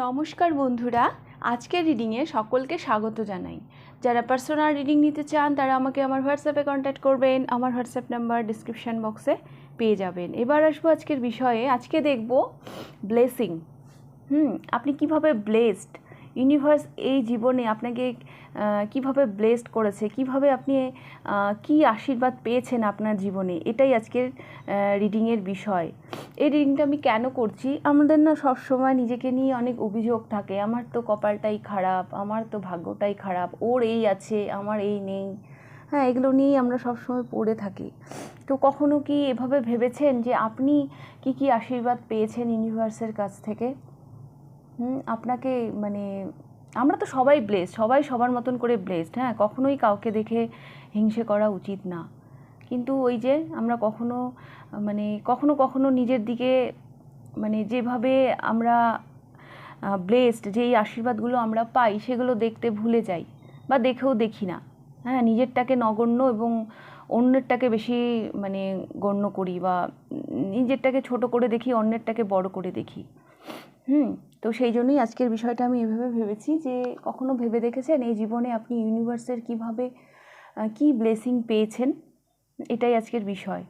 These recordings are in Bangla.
নমস্কার বন্ধুরা, আজকের রিডিংয়ে সকলকে স্বাগত জানাই। যারা পার্সোনাল রিডিং নিতে চান তারা আমাকে আমার হোয়াটসঅ্যাপে কন্ট্যাক্ট করবেন। আমার হোয়াটসঅ্যাপ নাম্বার ডিসক্রিপশান বক্সে পেয়ে যাবেন। এবার আসবো আজকের বিষয়ে। আজকে দেখব ব্লেসিং। আপনি কিভাবে ব্লেসড, ইউনিভার্স এই জীবনে আপনাকে কিভাবে ব্লেসড করেছে, কিভাবে আপনি কি আশীর্বাদ পেয়েছেন আপনার জীবনে, এটাই আজকের রিডিংয়ের বিষয়। এই রিডিংটা আমি কেন করছি, আমাদের না সবসময় নিজেকে নিয়ে অনেক অভিযোগ থাকে। আমার তো কপালটাই খারাপ, আমার তো ভাগ্যটাই খারাপ, ওর এই আছে আমার এই নেই। হ্যাঁ, এগুলো নিয়েই আমরা সবসময় পড়ে থাকি। তো কখনো কি এভাবে ভেবেছেন যে আপনি কি কি আশীর্বাদ পেয়েছেন ইউনিভার্সের কাছ থেকে? আপনাকে মানে আমরা তো সবাই ব্লেসড, সবাই সবার মতন করে ব্লেসড। হ্যাঁ, কখনোই কাউকে দেখে হিংসে করা উচিত না। কিন্তু ওই যে আমরা কখনো কখনো নিজের দিকে যেভাবে আমরা ব্লেসড, যেই আশীর্বাদগুলো আমরা পাই সেগুলো দেখতে ভুলে যাই বা দেখেও দেখি না। হ্যাঁ, নিজেরটাকে নগণ্য এবং অন্যেরটাকে বেশি গণ্য করি, বা নিজেরটাকে ছোট করে দেখি, অন্যেরটাকে বড় করে দেখি। তো সেই জন্যই আজকের বিষয়টা আমি এভাবে ভেবেছি যে কখনো ভেবে দেখেছেন এই জীবনে আপনি ইউনিভার্সের কি ব্লেসিং পেয়েছেন? এটাই আজকের বিষয়।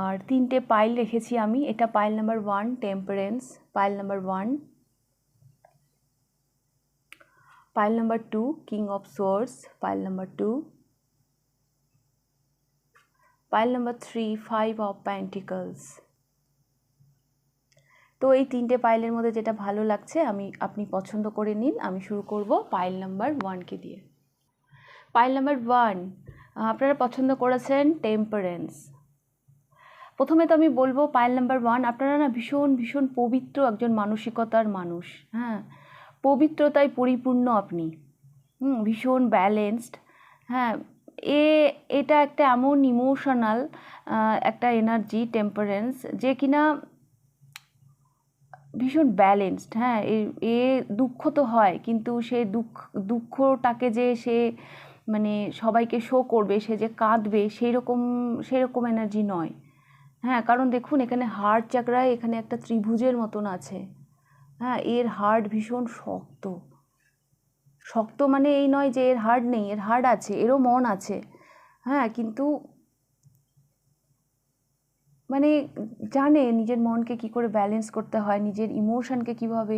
আর 3টে পাইল রেখেছি আমি। এটা pile number 1 temperance, pile number 1, pile number 2 king of swords, pile number 2, pile number 3 5 of pentacles. তো এই 3টে পাইলের মধ্যে যেটা ভালো লাগছে আপনি পছন্দ করে নিন। আমি শুরু করব পাইল নাম্বার 1কে দিয়ে। পাইল নাম্বার 1 আপনারা পছন্দ করেছেন টেম্পারেন্স। প্রথমে তো আমি বলবো পাইল নাম্বার 1 আপনারা না ভীষণ ভীষণ পবিত্র একজন মানসিকতার মানুষ। হ্যাঁ, পবিত্রতায় পরিপূর্ণ আপনি। ভীষণ ব্যালেন্সড। হ্যাঁ, এটা একটা এমন ইমোশনাল একটা এনার্জি টেম্পারেন্স, যে কিনা ভীষণ ব্যালেন্সড। হ্যাঁ, এ দুঃখ তো হয়, কিন্তু সে দুঃখটাকে যে সে সবাইকে শো করবে, সে যে কাঁদবে, সেরকম এনার্জি নয়। হ্যাঁ, কারণ দেখুন এখানে হার্ট চাকরায় এখানে একটা ত্রিভুজের মতন আছে। হ্যাঁ, এর হার্ট ভীষণ শক্ত। শক্ত মানে এই নয় যে এর হার্ট নেই, এর হার্ট আছে, এরও মন আছে। হ্যাঁ, কিন্তু জানে নিজের মনকে কি করে ব্যালেন্স করতে হয়, নিজের ইমোশনকে কিভাবে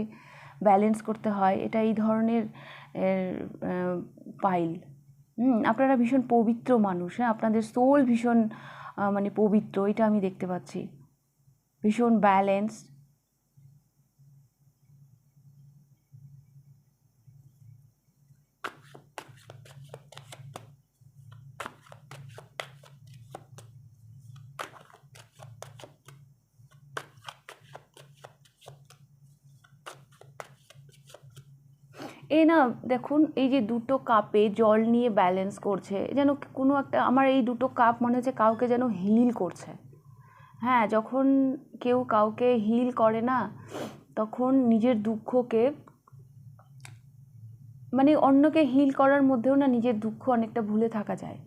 ব্যালেন্স করতে হয়। এটা এই ধরনের পাইল। আপনারা ভীষণ পবিত্র মানুষ। হ্যাঁ, আপনাদের সোল ভীষণ পবিত্র, এটা আমি দেখতে পাচ্ছি। ভীষণ ব্যালেন্সড। না দেখুন, এই যে দুটো কাপে জল নিয়ে ব্যালেন্স করছে, যেন কোনো একটা, আমার এই দুটো কাপ মনে হচ্ছে কাউকে যেন হিল করছে। হ্যাঁ, যখন কেউ কাউকে হিল করে না, তখন নিজের দুঃখকে অন্যকে হিল করার মধ্যেও না নিজের দুঃখ অনেকটা ভুলে থাকা যায়।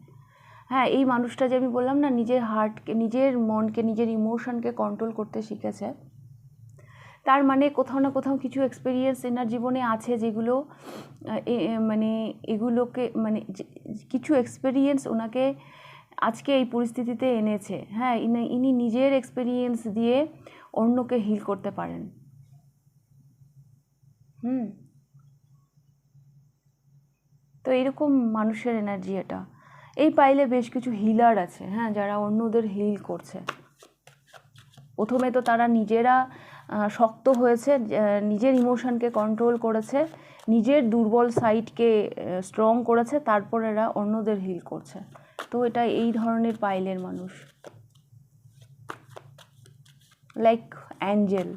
হ্যাঁ, এই মানুষটা যে আমি বললাম না, নিজের হার্টকে, নিজের মনকে, নিজের ইমোশনকে কন্ট্রোল করতে শিখেছে। তার কোথাও না কোথাও কিছু এক্সপিরিয়েন্স এনার জীবনে আছে, যেগুলো এগুলোকে কিছু এক্সপিরিয়েন্স ওনাকে আজকে এই পরিস্থিতিতে এনেছে। হ্যাঁ, ইনি নিজের এক্সপিরিয়েন্স দিয়ে অন্যকে হিল করতে পারেন। তো এরকম মানুষের এনার্জি এটা। এই পাইলে বেশ কিছু হিলার আছে, হ্যাঁ, যারা অন্যদের হিল করছে। প্রথমে তো তারা নিজেরা শক্ত হয়েছে, নিজের ইমোশনকে কন্ট্রোল করেছে, নিজের দুর্বল সাইডকে স্ট্রং করেছে, তারপর এরা অন্যদের হিল করছে। তো এটা এই ধরনের পাইলের মানুষ, like angel.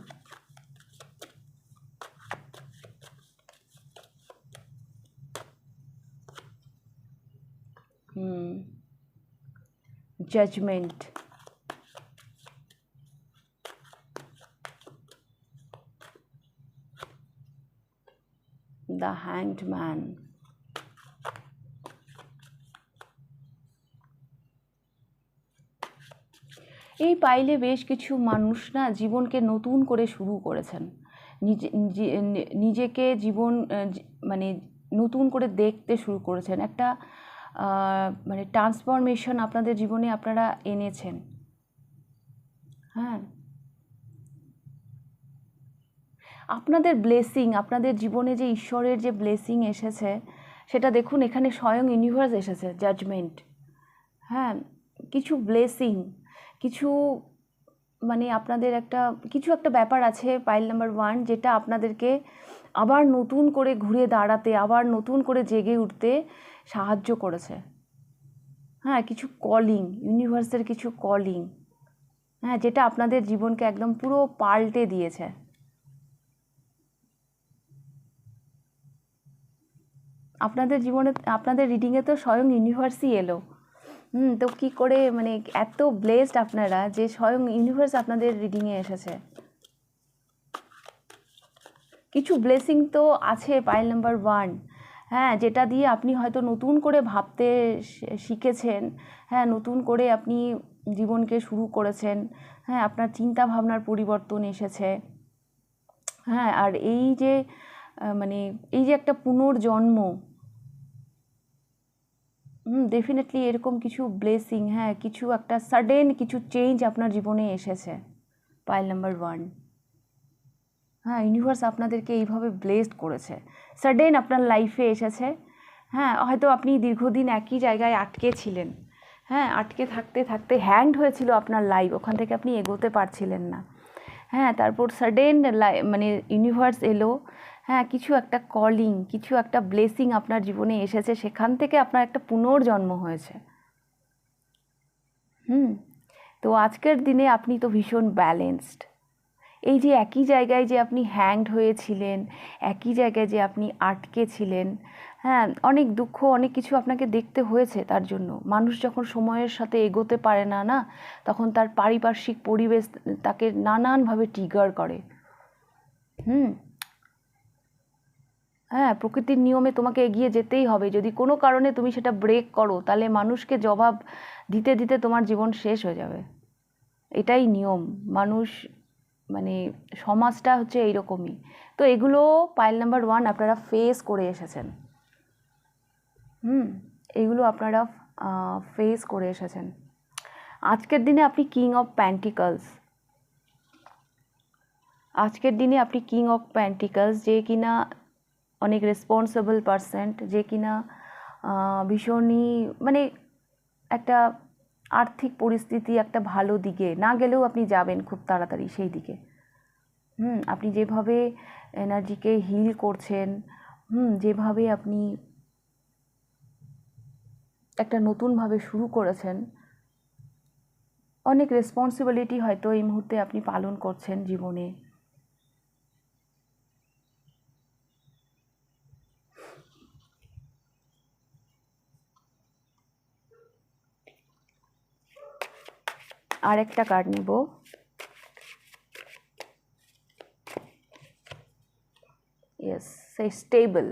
Judgement, the hanged man, এই পাইলে বেশ কিছু মানুষ না জীবনকে নতুন করে শুরু করেছেন। নিজেকে জীবন মানে নতুন করে দেখতে শুরু করেছেন, একটা মানে ট্রান্সফরমেশন আপনাদের জীবনে আপনারা এনেছেন। হ্যাঁ, আপনাদের ব্লেসিং, আপনাদের জীবনে যে ঈশ্বরের যে ব্লেসিং এসেছে সেটা দেখুন, এখানে স্বয়ং ইউনিভার্স এসেছে, জাজমেন্ট। হ্যাঁ, কিছু ব্লেসিং, কিছু মানে আপনাদের কিছু একটা ব্যাপার আছে পাইল নাম্বার 1, যেটা আপনাদেরকে আবার নতুন করে ঘুরে দাঁড়াতে, আবার নতুন করে জেগে উঠতে সাহায্য করেছে। হ্যাঁ, কিছু কলিং, ইউনিভার্সের কিছু কলিং, হ্যাঁ, যেটা আপনাদের জীবনকে একদম পুরো পাল্টে দিয়েছে। আপনাদের জীবনে, আপনাদের রিডিংয়ে তো স্বয়ং ইউনিভার্সই এলো। তো কী করে মানে এত ব্লেসড আপনারা যে স্বয়ং ইউনিভার্স আপনাদের রিডিংয়ে এসেছে। কিছু ব্লেসিং তো আছে পাইল নাম্বার 1, হ্যাঁ, যেটা দিয়ে আপনি হয়তো নতুন করে ভাবতে শিখেছেন। হ্যাঁ, নতুন করে আপনি জীবনকে শুরু করেছেন। হ্যাঁ, আপনার চিন্তা ভাবনার পরিবর্তন এসেছে। হ্যাঁ, আর এই যে মানে এই যে একটা পুনর্জন্ম, ডেফিনেটলি এরকম কিছু ব্লেসিং, হ্যাঁ, কিছু একটা সাডেন কিছু চেঞ্জ আপনার জীবনে এসেছে পাইল নাম্বার 1। হ্যাঁ, ইউনিভার্স আপনাদেরকে এইভাবে ব্লেসড করেছে, সাডেন আপনার লাইফে এসেছে। হ্যাঁ, হয়তো আপনি দীর্ঘদিন একই জায়গায় আটকে ছিলেন। হ্যাঁ, আটকে থাকতে থাকতে হ্যাংড হয়েছিল আপনার লাইফ, ওখান থেকে আপনি এগোতে পারছিলেন না। হ্যাঁ, তারপর সাডেন মানে ইউনিভার্স এলো। হ্যাঁ, কিছু একটা কলিং, কিছু একটা ব্লেসিং আপনার জীবনে এসেছে, সেখান থেকে আপনার একটা পুনর্জন্ম হয়েছে। তো আজকের দিনে আপনি তো ভীষণ ব্যালেন্সড। এই যে একই জায়গায় যে আপনি হ্যাংড হয়েছিলেন, একই জায়গায় যে আপনি আটকে ছিলেন, হ্যাঁ, অনেক দুঃখ, অনেক কিছু আপনাকে দেখতে হয়েছে তার জন্য। মানুষ যখন সময়ের সাথে এগোতে পারে না, তখন তার পারিপার্শ্বিক পরিবেশ তাকে নানানভাবে ট্রিগার করে। হ্যাঁ, প্রকৃতির নিয়মে তোমাকে এগিয়ে যেতেই হবে। যদি কোনো কারণে তুমি সেটা ব্রেক করো, তাহলে মানুষকে জবাব দিতে দিতে তোমার জীবন শেষ হয়ে যাবে। এটাই নিয়ম। মানুষ মানে সমাজটা হচ্ছে এইরকমই। তো এগুলো পাইল নাম্বার 1 আপনারা ফেস করে এসেছেন। এগুলো আপনারা ফেস করে এসেছেন। আজকের দিনে আপনি কিং অফ প্যান্টিকলস। আজকের দিনে আপনি কিং অফ প্যান্টিকলস, যে কিনা অনেক রেসপন্সিবল পারসন, যে কিনা ভীষণই মানে একটা আর্থিক পরিস্থিতি একটা ভালো দিকে না গেলেও আপনি যাবেন খুব তাড়াতাড়ি সেই দিকে। আপনি যেভাবে এনার্জিকে হিল করছেন, যেভাবে আপনি একটা নতুনভাবে শুরু করেছেন, অনেক রেসপন্সিবিলিটি হয়তো এই মুহূর্তে আপনি পালন করছেন জীবনে। আর একটা কার্ড নেব। ইয়েস, সে স্টেবল।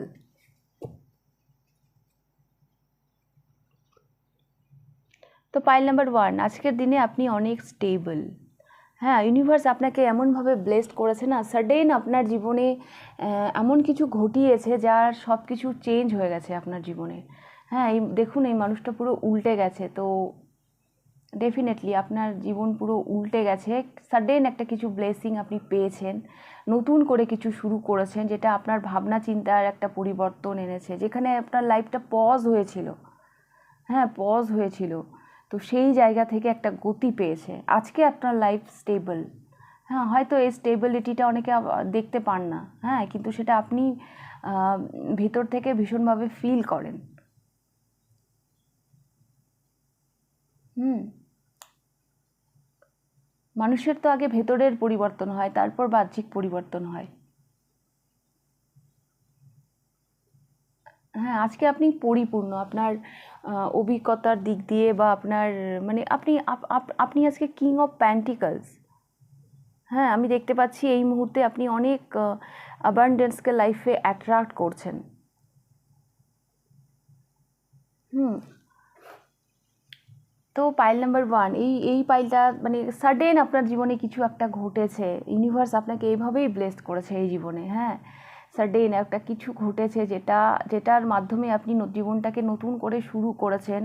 তো পাইল নাম্বার 1, আজকের দিনে আপনি অনেক স্টেবল। হ্যাঁ, ইউনিভার্স আপনাকে এমনভাবে ব্লেসড করেছে না, সাডেন আপনার জীবনে এমন কিছু ঘটিয়েছে যার সব কিছু চেঞ্জ হয়ে গেছে আপনার জীবনে। হ্যাঁ, এই দেখুন, এই মানুষটা পুরো উল্টে গেছে। তো ডেফিনেটলি আপনার জীবন পুরো উল্টে গেছে। সাডেন একটা কিছু ব্লেসিং আপনি পেয়েছেন, নতুন করে কিছু শুরু করেছেন, যেটা আপনার ভাবনা চিন্তার একটা পরিবর্তন এনেছে। যেখানে আপনার লাইফটা পজ হয়েছিল, হ্যাঁ, পজ হয়েছিল, তো সেই জায়গা থেকে একটা গতি পেয়েছে। আজকে আপনার লাইফ স্টেবল। হ্যাঁ, হয়তো এই স্টেবিলিটিটা অনেকে দেখতে পান না, হ্যাঁ, কিন্তু সেটা আপনি ভিতর থেকে ভীষণভাবে ফিল করেন। মানুষের তো আগে ভেতরের পরিবর্তন হয়, তারপর বাহ্যিক পরিবর্তন হয়। হ্যাঁ, আজকে আপনি পরিপূর্ণ আপনার অভিজ্ঞতার দিক দিয়ে, বা আপনার মানে আপনি আজকে কিং অফ প্যান্টিকলস। হ্যাঁ, আমি দেখতে পাচ্ছি এই মুহূর্তে আপনি অনেক অ্যাবান্ডেন্সকে লাইফে অ্যাট্রাক্ট করছেন। তো তো পাইল নাম্বার 1, এই পাইলটা মানে সাডেন আপনার জীবনে কিছু একটা ঘটেছে, ইউনিভার্স আপনাকে এইভাবেই ব্লেসড করেছে এই জীবনে। হ্যাঁ, সাডেন একটা কিছু ঘটেছে যেটার মাধ্যমে আপনি জীবনটাকে নতুন করে শুরু করেছেন।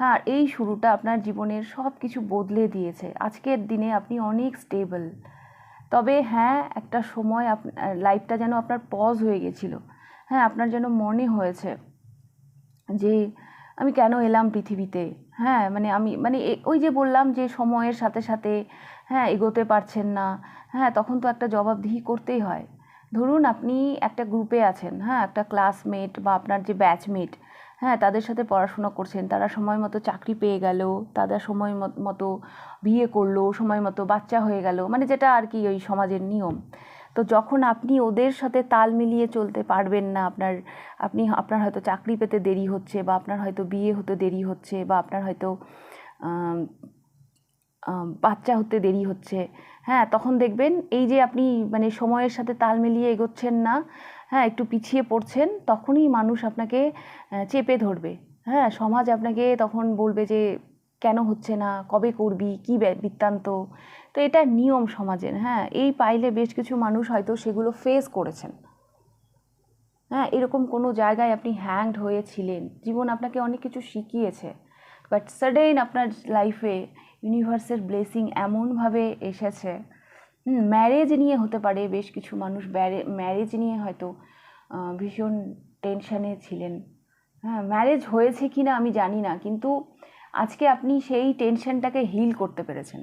হ্যাঁ, এই শুরুটা আপনার জীবনের সব কিছু বদলে দিয়েছে। আজকের দিনে আপনি অনেক স্টেবল। তবে হ্যাঁ, একটা সময় লাইফটা যেন আপনার পজ হয়ে গেছিলো। হ্যাঁ, আপনার যেন মনে হয়েছে যে আমি কেন এলাম পৃথিবীতে। হ্যাঁ, আমি ওই যে বললাম যে সময়ের সাথে সাথে হ্যাঁ এগোতে পারছেন না। হ্যাঁ, তখন তো একটা জবাবদিহি করতেই হয়। ধরুন আপনি একটা গ্রুপে আছেন, হ্যাঁ, একটা ক্লাসমেট বা আপনার যে ব্যাচমেট, হ্যাঁ, তাদের সাথে পড়াশোনা করছেন, তারা সময় মতো চাকরি পেয়ে গেল, তাদের সময় মতো বিয়ে করলো, সময় মতো বাচ্চা হয়ে গেল, মানে যেটা আর কি ওই সমাজের নিয়ম। তো যখন আপনি ওদের সাথে তাল মিলিয়ে চলতে পারবেন না, আপনার হয়তো চাকরি পেতে দেরি হচ্ছে, বা আপনার হয়তো বিয়ে হতে দেরি হচ্ছে, বা আপনার হয়তো বাচ্চা হতে দেরি হচ্ছে, হ্যাঁ, তখন দেখবেন এই যে আপনি মানে সময়ের সাথে তাল মিলিয়ে এগোচ্ছেন না, হ্যাঁ, একটু পিছিয়ে পড়ছেন, তখনই মানুষ আপনাকে চেপে ধরবে। হ্যাঁ, সমাজ আপনাকে তখন বলবে যে কেন হচ্ছে না, কবে করবি, কী বৃত্তান্ত। তো এটা নিয়ম সমাজের। হ্যাঁ, এই পাইলে বেশ কিছু মানুষ হয়তো সেগুলো ফেস করেছেন। হ্যাঁ, এরকম কোনো জায়গায় আপনি হ্যাংড হয়েছিলেন, জীবন আপনাকে অনেক কিছু শিখিয়েছে, বাট সাডেন আপনার লাইফে ইউনিভার্সের ব্লেসিং এমনভাবে এসেছে। ম্যারেজ নিয়ে হতে পারে, বেশ কিছু মানুষ ম্যারেজ নিয়ে হয়তো ভীষণ টেনশানে ছিলেন। হ্যাঁ, ম্যারেজ হয়েছে কি না আমি জানি না, কিন্তু আজকে আপনি সেই টেনশনটাকে হিল করতে পেরেছেন।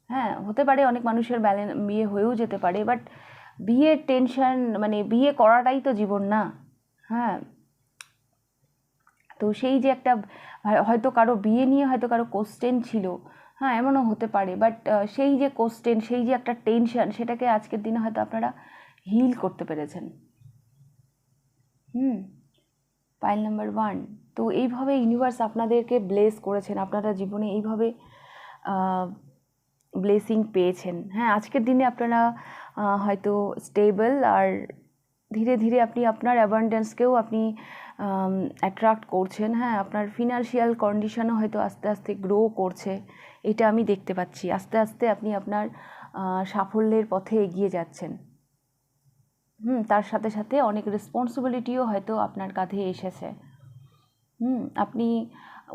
হ্যাঁ, হতে পারে অনেক মানুষের বিয়ে হয়েও যেতে পারে, বাট বিয়ের টেনশন মানে বিয়ে করাটাই তো জীবন না। হ্যাঁ, তো সেই যে একটা হয়তো কারো বিয়ে নিয়ে হয়তো কারো কোশ্চেন ছিল, হ্যাঁ, এমনও হতে পারে, বাট সেই যে কোশ্চেন, সেই যে একটা টেনশন, সেটাকে আজকের দিনে হয়তো আপনারা হিল করতে পেরেছেন। পাইল নাম্বার 1, তো এইভাবে ইউনিভার্স আপনাদেরকে ব্লেস করেছেন, আপনারা জীবনে এইভাবে ব্লেসিং পেয়েছেন। হ্যাঁ, আজকের দিনে আপনারা হয়তো স্টেবল, আর ধীরে ধীরে আপনি আপনার অ্যাবান্ডেন্সকেও আপনি অ্যাট্রাক্ট করছেন। হ্যাঁ, আপনার ফিনান্সিয়াল কন্ডিশনও হয়তো আস্তে আস্তে গ্রো করছে, এটা আমি দেখতে পাচ্ছি। আস্তে আস্তে আপনি আপনার সাফল্যের পথে এগিয়ে যাচ্ছেন। তার সাথে সাথে অনেক রেসপন্সিবিলিটিও হয়তো আপনার কাঁধে এসেছে। আপনি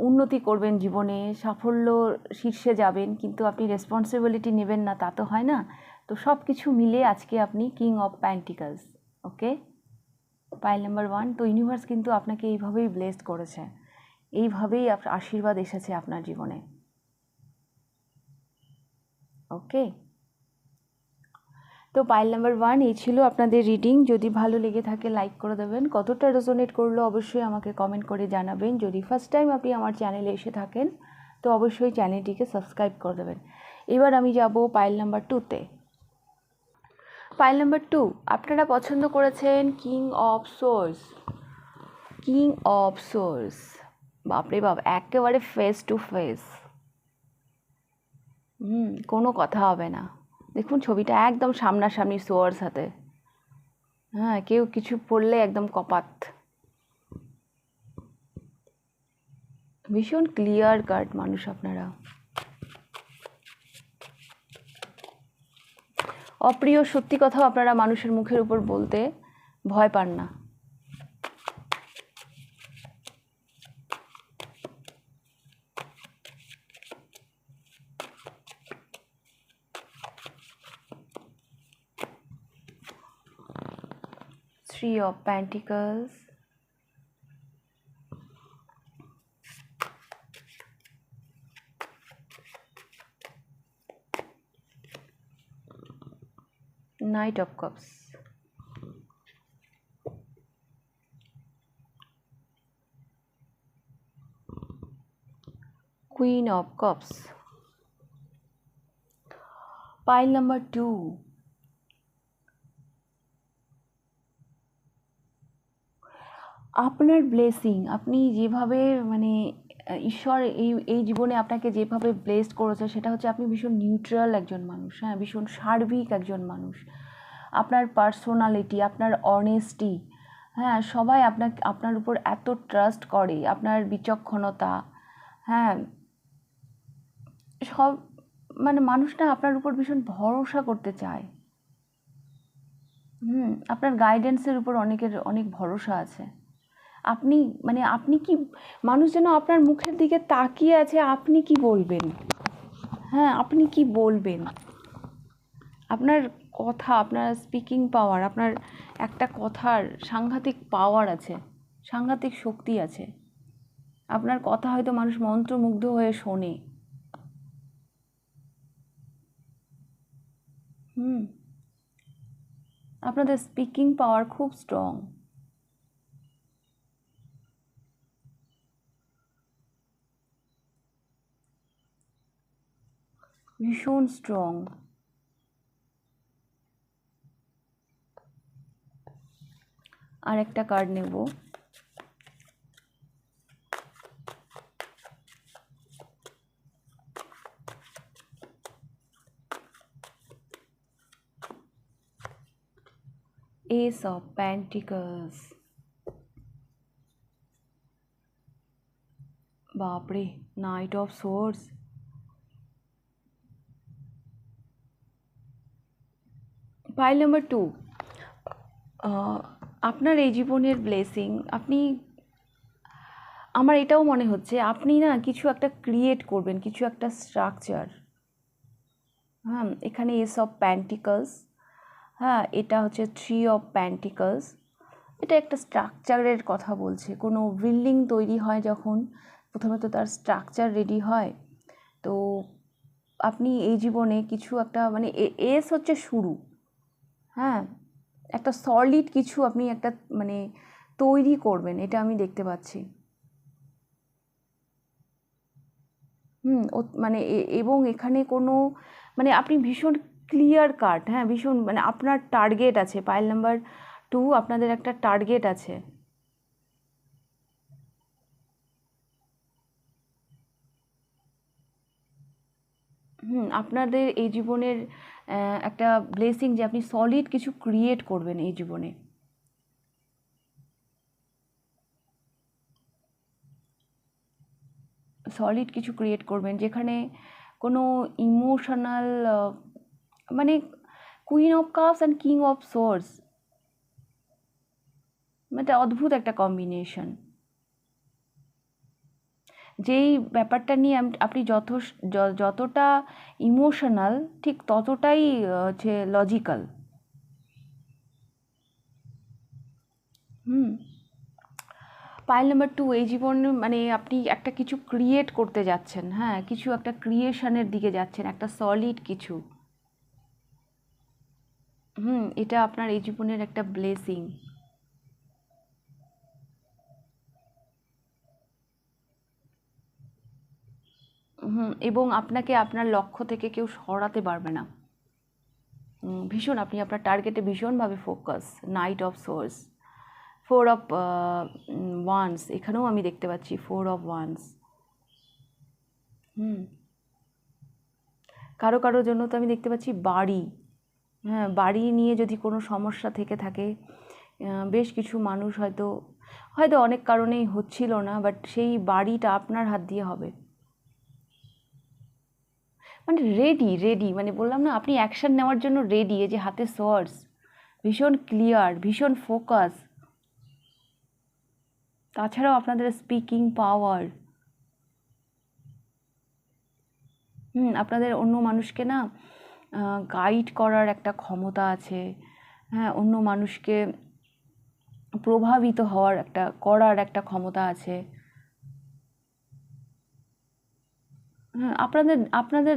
উন্নতি করবেন জীবনে, সাফল্য শীর্ষে যাবেন, কিন্তু আপনি রেসপন্সিবিলিটি নেবেন না, তা তো হয় না। তো সব কিছু মিলে আজকে আপনি king of pentacles. Okay, pile number 1, তো ইউনিভার্স কিন্তু আপনাকে এইভাবেই ব্লেসড করেছে, এইভাবেই আশীর্বাদ এসেছে আপনার জীবনে। ওকে, তো পাইল নাম্বার 1 এই ছিল আপনাদের রিডিং। যদি ভালো লেগে থাকে লাইক করে দেবেন, কতটা রেজোনেট করলো অবশ্যই আমাকে কমেন্ট করে জানাবেন। যদি ফার্স্ট টাইম আপনি আমার চ্যানেলে এসে থাকেন তো অবশ্যই চ্যানেলটিকে সাবস্ক্রাইব করে দেবেন। এবার আমি যাব পাইল নাম্বার 2তে। পাইল নাম্বার 2, আপনারা পছন্দ করেছেন king of source. King of source, বাপরে বাপ, একেবারে ফেস টু ফেস, কোনো কথা হবে না। দেখুন ছবিটা একদম সামনাসামনি সোয়ার্স হাতে। হ্যাঁ, কেউ কিছু পড়লে একদম কপাত। ভীষণ ক্লিয়ার কাট মানুষ আপনারা। অপ্রিয় সত্যি কথাও আপনারা মানুষের মুখের উপর বলতে ভয় পান না। Three of Pentacles, Knight of Cups, Queen of Cups, pile number 2, আপনার ব্লেসিং, আপনি যেভাবে মানে ঈশ্বর এই জীবনে আপনাকে যেভাবে ব্লেসড করেছে সেটা হচ্ছে আপনি ভীষণ নিউট্রাল একজন মানুষ। হ্যাঁ, ভীষণ সার্বিক একজন মানুষ। আপনার পার্সোনালিটি, আপনার অনেস্টি, হ্যাঁ, সবাই আপনার উপর এত ট্রাস্ট করে, আপনার বিচক্ষণতা, হ্যাঁ, সব মানে মানুষ না আপনার উপর ভীষণ ভরসা করতে চায়। আপনার গাইডেন্সের উপর অনেক ভরসা আছে। আপনি কি, মানুষ যেন আপনার মুখের দিকে তাকিয়ে আছে, আপনি কি বলবেন। হ্যাঁ, আপনি কি বলবেন, আপনার কথা, আপনার স্পিকিং পাওয়ার, আপনার একটা কথার সাংঘাতিক পাওয়ার আছে, সাংঘাতিক শক্তি আছে। আপনার কথা হয়তো মানুষ মন্ত্রমুগ্ধ হয়ে শোনে। আপনাদের স্পিকিং পাওয়ার খুব স্ট্রং। ভীষণ স্ট্রং। আর একটা কার্ড নেব। Ace of Pentacles। বাপরে, knight of swords. Pile number 2, আপনার এই জীবনের ব্লেসিং, আমার এটাও মনে হচ্ছে আপনি না কিছু একটা ক্রিয়েট করবেন, কিছু একটা স্ট্রাকচার। হ্যাঁ, এখানে এস অফ প্যান্টিকলস, হ্যাঁ এটা হচ্ছে 3 অফ প্যান্টিকলস। এটা একটা স্ট্রাকচারের কথা বলছে। কোনো বিল্ডিং তৈরি হয় যখন, প্রথমে তো তার স্ট্রাকচার রেডি হয়। তো আপনি এই জীবনে কিছু একটা মানে এস হচ্ছে শুরু। হ্যাঁ, একটা সলিড কিছু আপনি একটা মানে তৈরি করবেন, এটা আমি দেখতে পাচ্ছি। মানে এবং এখানে কোনো মানে আপনি ভীষণ ক্লিয়ার কাট, হ্যাঁ ভীষণ মানে আপনার টার্গেট আছে। পাইল নাম্বার 2, আপনাদের একটা টার্গেট আছে। আপনাদের এই জীবনের একটা ব্লেসিং যে আপনি সলিড কিছু ক্রিয়েট করবেন এই জীবনে। সলিড কিছু ক্রিয়েট করবেন যেখানে কোনো ইমোশনাল মানে queen of cups and king of source, মানে অদ্ভুত একটা কম্বিনেশন। যেই ব্যাপারটা নিয়ে আপনি যতটা ইমোশনাল ঠিক ততটাই হচ্ছে লজিক্যাল। পাইল নাম্বার 2, এই জীবন মানে আপনি একটা কিছু ক্রিয়েট করতে যাচ্ছেন, হ্যাঁ কিছু একটা ক্রিয়েশনের দিকে যাচ্ছেন, একটা সলিড কিছু। এটা আপনার এই জীবনের একটা ব্লেসিং। এবং আপনাকে আপনার লক্ষ্য থেকে কেউ সরাতে পারবে না। ভীষণ আপনি আপনার টার্গেটে ভীষণভাবে focus. Night of source, 4 of wands, এখানেও আমি দেখতে পাচ্ছি 4 অফ ওয়ান্স। কারো জন্য তো আমি দেখতে পাচ্ছি বাড়ি। হ্যাঁ, বাড়ি নিয়ে যদি কোনো সমস্যা থেকে থাকে, বেশ কিছু মানুষ হয়তো অনেক কারণেই হচ্ছিল না, বাট সেই বাড়িটা আপনার হাত দিয়ে হবে। মানে রেডি মানে বললাম না, আপনি অ্যাকশান নেওয়ার জন্য রেডি। এই যে হাতে সোর্স, ভীষণ ক্লিয়ার, ভীষণ ফোকাস। তাছাড়াও আপনাদের স্পিকিং পাওয়ার, আপনাদের অন্য মানুষকে না গাইড করার একটা ক্ষমতা আছে। হ্যাঁ, অন্য মানুষকে প্রভাবিত করার একটা ক্ষমতা আছে। হ্যাঁ, আপনাদের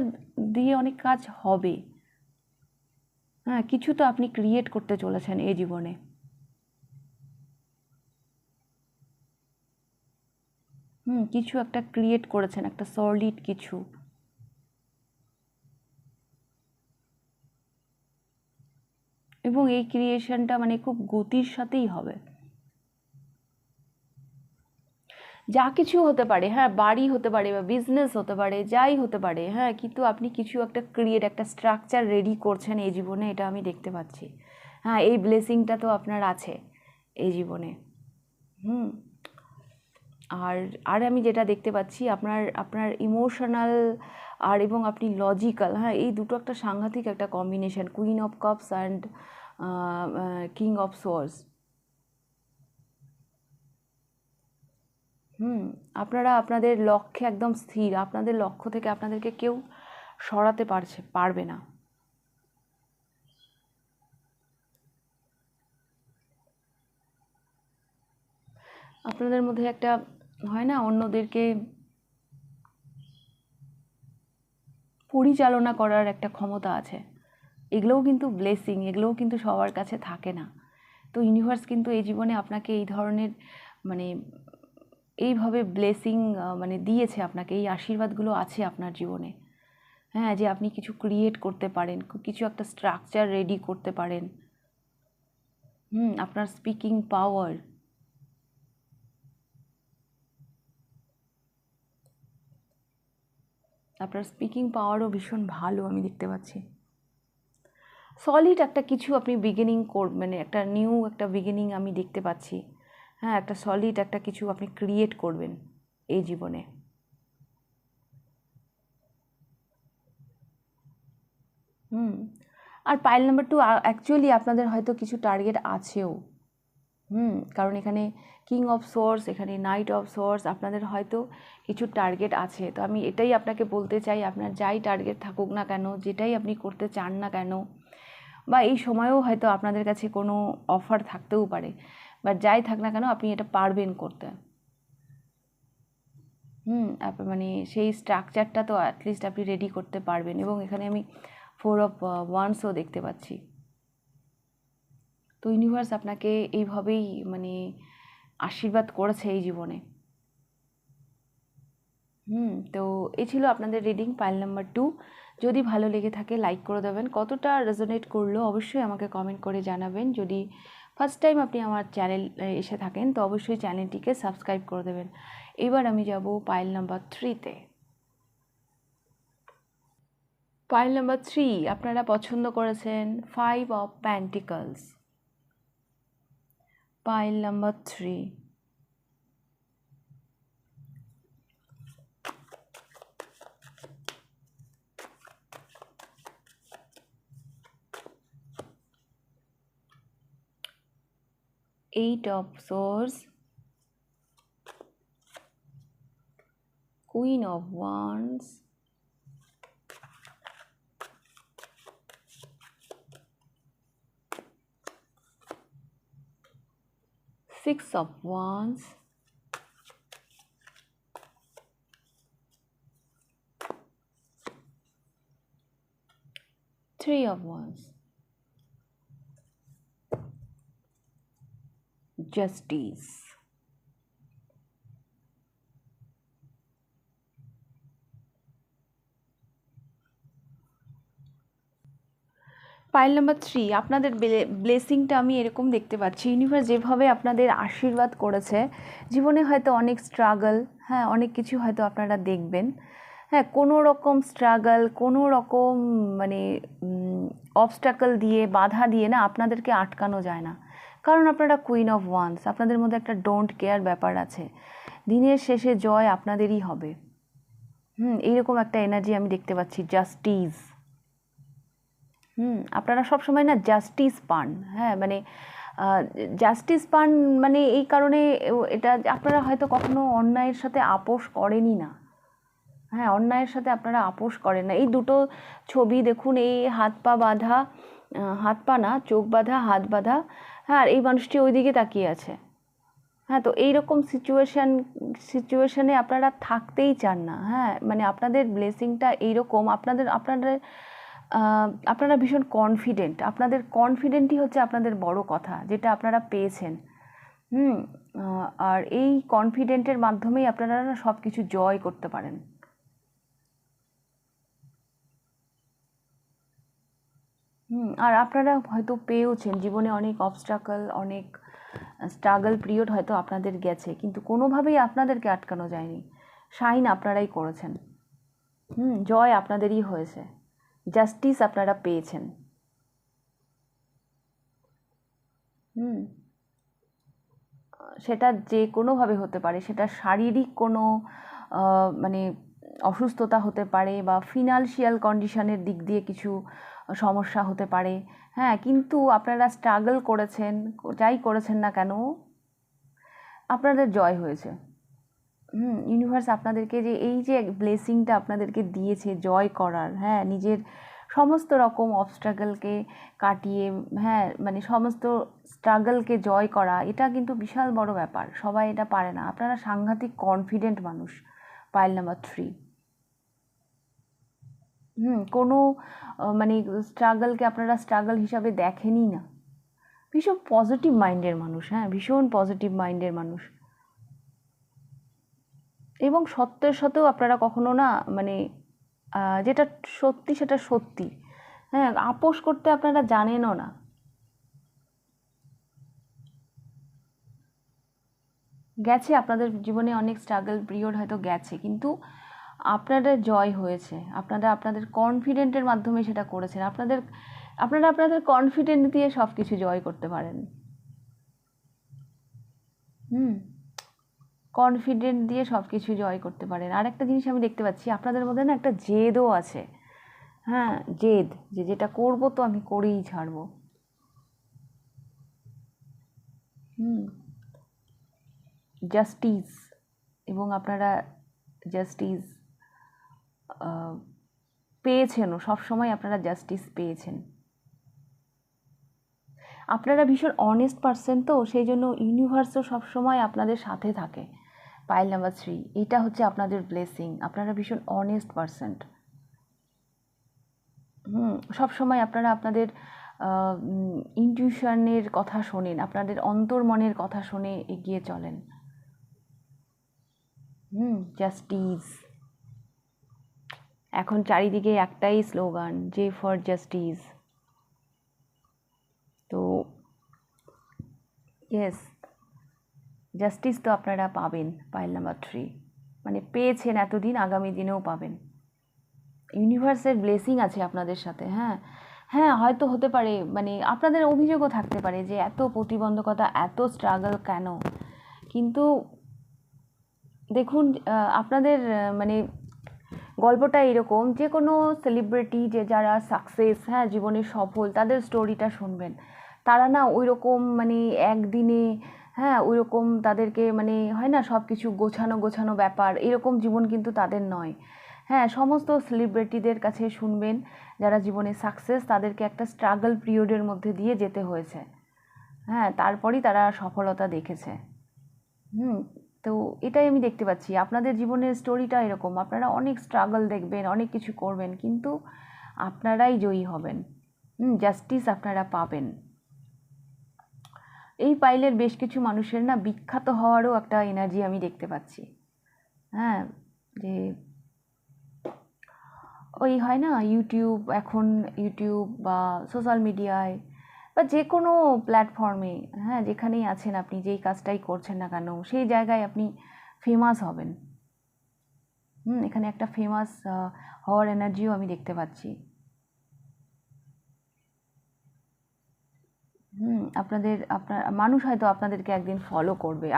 দিয়ে অনেক কাজ হবে। হ্যাঁ, কিছু তো আপনি ক্রিয়েট করতে চলেছেন এই জীবনে। কিছু একটা ক্রিয়েট করেছেন, একটা সলিড কিছু। এবং এই ক্রিয়েশনটা মানে খুব গতির সাথেই হবে। যা কিছু হতে পারে, হ্যাঁ বাড়ি হতে পারে বা বিজনেস হতে পারে, যাই হতে পারে, হ্যাঁ কিন্তু আপনি কিছু একটা ক্রিয়েট, একটা স্ট্রাকচার রেডি করছেন এই জীবনে, এটা আমি দেখতে পাচ্ছি। হ্যাঁ, এই ব্লেসিংটা তো আপনার আছে এই জীবনে। আর আর আমি যেটা দেখতে পাচ্ছি আপনার আপনার ইমোশনাল আর এবং আপনি লজিক্যাল, হ্যাঁ, এই দুটো একটা সাংঘাতিক একটা combination, queen of cups and king of swords. আপনারা আপনাদের লক্ষ্যে একদম স্থির, আপনাদের লক্ষ্য থেকে আপনাদেরকে কেউ সরাতে পারবে না। আপনাদের মধ্যে একটা হয় না, অন্যদেরকে পরিচালনা করার একটা ক্ষমতা আছে। এগুলোও কিন্তু ব্লেসিং, এগুলোও কিন্তু সবার কাছে থাকে না। তো ইউনিভার্স কিন্তু এই জীবনে আপনাকে এই ধরনের মানে এইভাবে ব্লেসিং মানে দিয়েছে আপনাকে, এই আশীর্বাদগুলো আছে আপনার জীবনে। হ্যাঁ, যে আপনি কিছু ক্রিয়েট করতে পারেন, কিছু একটা স্ট্রাকচার রেডি করতে পারেন। আপনার স্পিকিং পাওয়ার, আপনার স্পিকিং পাওয়ারও ভীষণ ভালো আমি দেখতে পাচ্ছি। সলিড একটা কিছু আপনি বিগিনিং মানে একটা নিউ একটা বিগিনিং আমি দেখতে পাচ্ছি। হ্যাঁ, একটা সলিড একটা কিছু আপনি ক্রিয়েট করবেন এই জীবনে। আর পাইল নাম্বার 2, অ্যাকচুয়ালি আপনাদের হয়তো কিছু টার্গেট আছেও। কারণ এখানে কিং অফ সোর্স, এখানে নাইট অফ সোর্স, আপনাদের হয়তো কিছু টার্গেট আছে। তো আমি এটাই আপনাকে বলতে চাই, আপনার যাই টার্গেট থাকুক না কেন, যেটাই আপনি করতে চান না কেন, বা এই সময়েও হয়তো আপনাদের কাছে কোনো অফার থাকতেও পারে, বা যাই থাক না কেন আপনি এটা পারবেন করতে। মানে সেই স্ট্রাকচারটা তো অ্যাটলিস্ট আপনি রেডি করতে পারবেন। এবং এখানে আমি 4 অফ ওয়ান্ডসও দেখতে পাচ্ছি। তো ইউনিভার্স আপনাকে এইভাবেই মানে আশীর্বাদ করেছে এই জীবনে। তো এই ছিল আপনাদের রিডিং পাইল নাম্বার 2। যদি ভালো লেগে থাকে লাইক করে দেবেন, কতটা রেজোনেট করলো অবশ্যই আমাকে কমেন্ট করে জানাবেন। যদি ফার্স্ট টাইম আপনি আমার চ্যানেল এসে থাকেন তো অবশ্যই চ্যানেলটিকে সাবস্ক্রাইব করে দেবেন। এবার আমি যাব পাইল নাম্বার 3-তে। পাইল নাম্বার 3 আপনারা পছন্দ করেছেন 5 of pentacles. Pile number 3, Eight of Swords, Queen of Wands, Six of Wands, Three of Wands, Justice. Pile number 3 আপনাদের ব্লেসিংটা আমি এরকম দেখতে পাচ্ছি। ইউনিভার্স যেভাবে আপনাদের আশীর্বাদ করেছে, জীবনে হয়তো অনেক স্ট্রাগল, হ্যাঁ, অনেক কিছু হয়তো আপনারা দেখবেন। হ্যাঁ, কোনো রকম স্ট্রাগল, কোনো রকম মানে অবস্টাকল দিয়ে, বাধা দিয়ে না আপনাদেরকে আটকানো যায় না। কারণ আপনারা কুইন অফ ওয়ান্স, আপনাদের মধ্যে একটা ডোন্ট কেয়ার ব্যাপার আছে। দিনের শেষে জয় আপনাদেরই হবে। এইরকম একটা এনার্জি আমি দেখতে পাচ্ছি। জাস্টিস, আপনারা সবসময় না জাস্টিস পান। হ্যাঁ, মানে জাস্টিস পান মানে এই কারণে এটা আপনারা হয়তো কখনো অন্যায়ের সাথে আপোষ করেনই না। হ্যাঁ, অন্যায়ের সাথে আপনারা আপোষ করেন না। এই দুটো ছবি দেখুন, এই হাত পা বাঁধা, হাত পা না, চোখ বাঁধা, হাত বাঁধা, হ্যাঁ, আর এই মানুষটি ওই দিকে তাকিয়ে আছে। হ্যাঁ, তো এইরকম সিচুয়েশনে আপনারা থাকতেই চান না। হ্যাঁ, মানে আপনাদের ব্লেসিংটা এইরকম, আপনারা ভীষণ কনফিডেন্ট। আপনাদের কনফিডেন্টই হচ্ছে আপনাদের বড় কথা, যেটা আপনারা পেয়েছেন। আর এই কনফিডেন্টের মাধ্যমেই আপনারা সব কিছু জয় করতে পারেন। আর আপনারা হয়তো পেয়েওছেন জীবনে অনেক অবস্ট্রাকল, অনেক স্ট্রাগল পিরিয়ড হয়তো আপনাদের গেছে, কিন্তু কোনোভাবেই আপনাদেরকে আটকানো যায়নি। শাইন আপনারাই করেছেন। জয় আপনাদেরই হয়েছে। জাস্টিস আপনারা পেয়েছেন। সেটা যে কোনোভাবে হতে পারে, সেটা শারীরিক কোনো মানে অসুস্থতা হতে পারে বা ফিনান্সিয়াল কন্ডিশনের দিক দিয়ে কিছু সমস্যা হতে পারে। হ্যাঁ, কিন্তু আপনারা স্ট্রাগল করেছেন, যাই করেছেন না কেন আপনাদের জয় হয়েছে। ইউনিভার্স আপনাদেরকে যে এই যে ব্লেসিংটা আপনাদেরকে দিয়েছে জয় করার, হ্যাঁ, নিজের সমস্ত রকম অবস্ট্রাগলকে কাটিয়ে, হ্যাঁ, মানে সমস্ত স্ট্রাগলকে জয় করা, এটা কিন্তু বিশাল বড় ব্যাপার, সবাই এটা পারে না। আপনারা সাংঘাতিক কনফিডেন্ট মানুষ। Pile number 3। কোনো মানে স্ট্রাগলকে আপনারা স্ট্রাগল হিসাবে দেখেনই না। ভীষণ পজিটিভ মাইন্ডের মানুষ, হ্যাঁ, ভীষণ পজিটিভ মাইন্ডের মানুষ। এবং সত্যের সাথেও আপনারা কখনো না মানে যেটা সত্যি সেটা সত্যি, হ্যাঁ, আপোষ করতে আপনারা জানেনও না। গেছে আপনাদের জীবনে অনেক স্ট্রাগল পিরিয়ড হয়তো গেছে, কিন্তু আপনাদের জয় হয়েছে। আপনারা আপনাদের কনফিডেন্টের মাধ্যমে সেটা করেছেন। আপনারা আপনাদের কনফিডেন্ট দিয়ে সব কিছু জয় করতে পারেন। কনফিডেন্ট দিয়ে সব কিছু জয় করতে পারেন। আর একটা জিনিস আমি দেখতে পাচ্ছি, আপনাদের মধ্যে না একটা জেদও আছে। হ্যাঁ, জেদ, যে যেটা করবো তো আমি করেই ছাড়বো। জাস্টিস, এবং আপনারা জাস্টিস পেয়েছেনও, সবসময় আপনারা জাস্টিস পেয়েছেন। আপনারা ভীষণ অনেস্ট পারসন, তো সেই জন্য ইউনিভার্সও সবসময় আপনাদের সাথে থাকে। পাইল নাম্বার 3, এটা হচ্ছে আপনাদের ব্লেসিং। আপনারা ভীষণ অনেস্ট পারসন। সবসময় আপনারা আপনাদের ইনটিউশনের কথা শোনেন, আপনাদের অন্তর্মনের কথা শুনে এগিয়ে চলেন। জাস্টিস। এখন চারিদিকে একটাই স্লোগান, জে ফর জাস্টিস। তো ইয়েস, জাস্টিস তো আপনারা পাবেন। পাইল নাম্বার 3, মানে পেয়েছেন এতদিন, আগামী দিনেও পাবেন। ইউনিভার্সের ব্লেসিং আছে আপনাদের সাথে। হ্যাঁ হ্যাঁ, হয়তো হতে পারে মানে আপনাদের অভিযোগও থাকতে পারে যে এত প্রতিবন্ধকতা, এত স্ট্রাগল কেন, কিন্তু দেখুন আপনাদের মানে গল্পটা এরকম, যে কোনো সেলিব্রিটি যে যারা সাকসেস, হ্যাঁ, জীবনে সফল, তাদের স্টোরিটা শুনবেন। তারা না ওই রকম মানে একদিনে, হ্যাঁ, ওই রকম তাদেরকে মানে হয় না সব কিছু গোছানো গোছানো ব্যাপার, এরকম জীবন কিন্তু তাদের নয়। হ্যাঁ, সমস্ত সেলিব্রিটিদের কাছে শুনবেন যারা জীবনে সাকসেস, তাদেরকে একটা স্ট্রাগল পিরিয়ডের মধ্যে দিয়ে যেতে হয়েছে। হ্যাঁ, তারপরই তারা সফলতা দেখেছে। তো এটাই আমি দেখতে পাচ্ছি আপনাদের জীবনের স্টোরিটা এরকম। আপনারা অনেক স্ট্রাগল দেখবেন, অনেক কিছু করবেন, কিন্তু আপনারাই জয়ী হবেন। জাস্টিস আপনারা পাবেন। এই পাইলের বেশ কিছু মানুষের না বিখ্যাত হওয়ারও একটা এনার্জি আমি দেখতে পাচ্ছি। হ্যাঁ, যে ওই হয় না ইউটিউব, এখন ইউটিউব বা সোশ্যাল মিডিয়ায় বা যে কোনো প্ল্যাটফর্মে, হ্যাঁ, যেখানেই আছেন আপনি, যেই কাজটাই করছেন না কেন, সেই জায়গায় আপনি ফেমাস হবেন। এখানে একটা ফেমাস হওয়ার এনার্জিও আমি দেখতে পাচ্ছি। আপনার মানুষ হয়তো আপনাদেরকে একদিন ফলো করবে।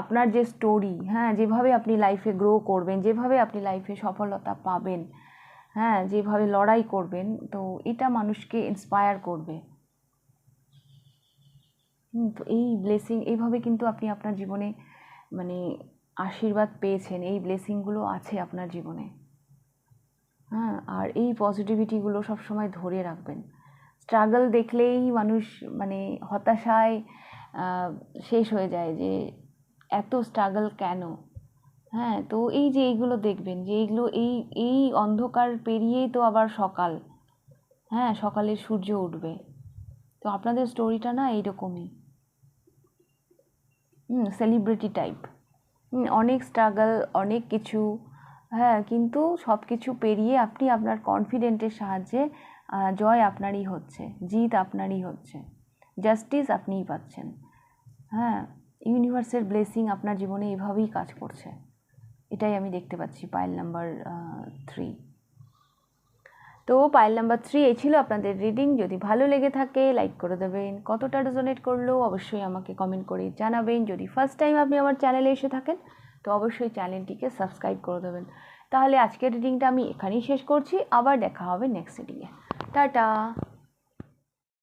আপনার যে স্টোরি, হ্যাঁ, যেভাবে আপনি লাইফে গ্রো করবেন, যেভাবে আপনি লাইফে সফলতা পাবেন, হ্যাঁ, যেভাবে লড়াই করবেন, তো এটা মানুষকে ইন্সপায়ার করবে। তো এই ব্লেসিং, এইভাবে কিন্তু আপনি আপনার জীবনে মানে আশীর্বাদ পেয়েছেন, এই ব্লেসিংগুলো আছে আপনার জীবনে। হ্যাঁ, আর এই পজিটিভিটিগুলো সবসময় ধরে রাখবেন। স্ট্রাগল দেখলেই মানুষ মানে হতাশায় শেষ হয়ে যায় যে এত স্ট্রাগল কেন। হ্যাঁ, তো এই যে এইগুলো দেখবেন যে এইগুলো এই এই অন্ধকার পেরিয়েই তো আবার সকাল। হ্যাঁ, সকালে সূর্য উঠবে। তো আপনাদের স্টোরিটা না এইরকমই। Celebrity type. অনেক স্ট্রাগল, অনেক কিছু, হ্যাঁ, কিন্তু সব কিছু পেরিয়ে আপনি আপনার কনফিডেন্টের সাহায্যে জয় আপনারই হচ্ছে, জিত আপনারই হচ্ছে, জাস্টিস আপনিই পাচ্ছেন। হ্যাঁ, ইউনিভার্সের ব্লেসিং আপনার জীবনে এভাবেই কাজ করছে। এটাই আমি দেখতে পাচ্ছি পাইল নাম্বার 3। তো পাইল নাম্বার 3 এই ছিল আপনাদের রিডিং। যদি ভালো লেগে থাকে লাইক করে দেবেন, কতটা রেজোনেট করলো অবশ্যই আমাকে কমেন্ট করে জানাবেন। যদি ফার্স্ট টাইম আপনি আমার চ্যানেলে এসে থাকেন তো অবশ্যই চ্যানেলটিকে সাবস্ক্রাইব করে দেবেন। তাহলে আজকের রিডিংটা আমি এখানেই শেষ করছি, আবার দেখা হবে নেক্সট রিডিংয়ে। টাটা।